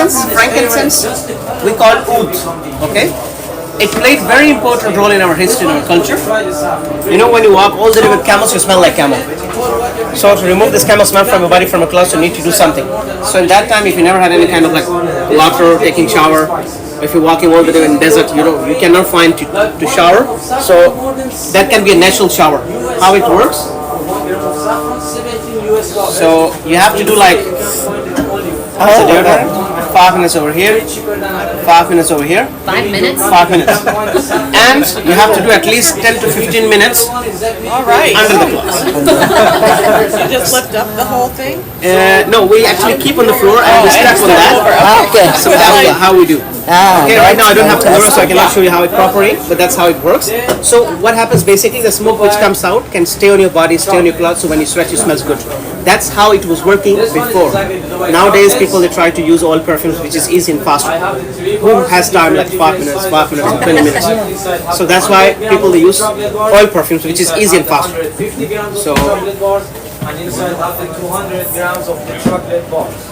frankincense, we call oud. Okay, it played very important role in our history and our culture. You know, when you walk all the way with camels, you smell like camel. So to remove this camel smell from your body, from a clothes, you need to do something. So in that time, if you never had any kind of like water, taking shower, if you're walking all the way in desert, you cannot find to shower. So that can be a natural shower. How it works? So you have to do like 5 minutes over here, 5 minutes over here. 5 minutes? 5 minutes. And you have to do at least 10 to 15 minutes All right. under the cloth. You just lift up the whole thing? No, we actually keep on the floor and we step on that. Okay. So that's how we do. Okay, right now I don't have that's camera, so I cannot show you how it properly, but that's how it works. So what happens basically, the smoke which comes out can stay on your body, stay on your clothes, so when you sweat, it smells good. That's how it was working before. Nowadays, people they try to use oil perfumes, which is easy and fast. Who has time like 5 minutes, 20 minutes? So that's why people they use oil perfumes, which is easy and fast. So. And inside after 200 grams of the chocolate bars.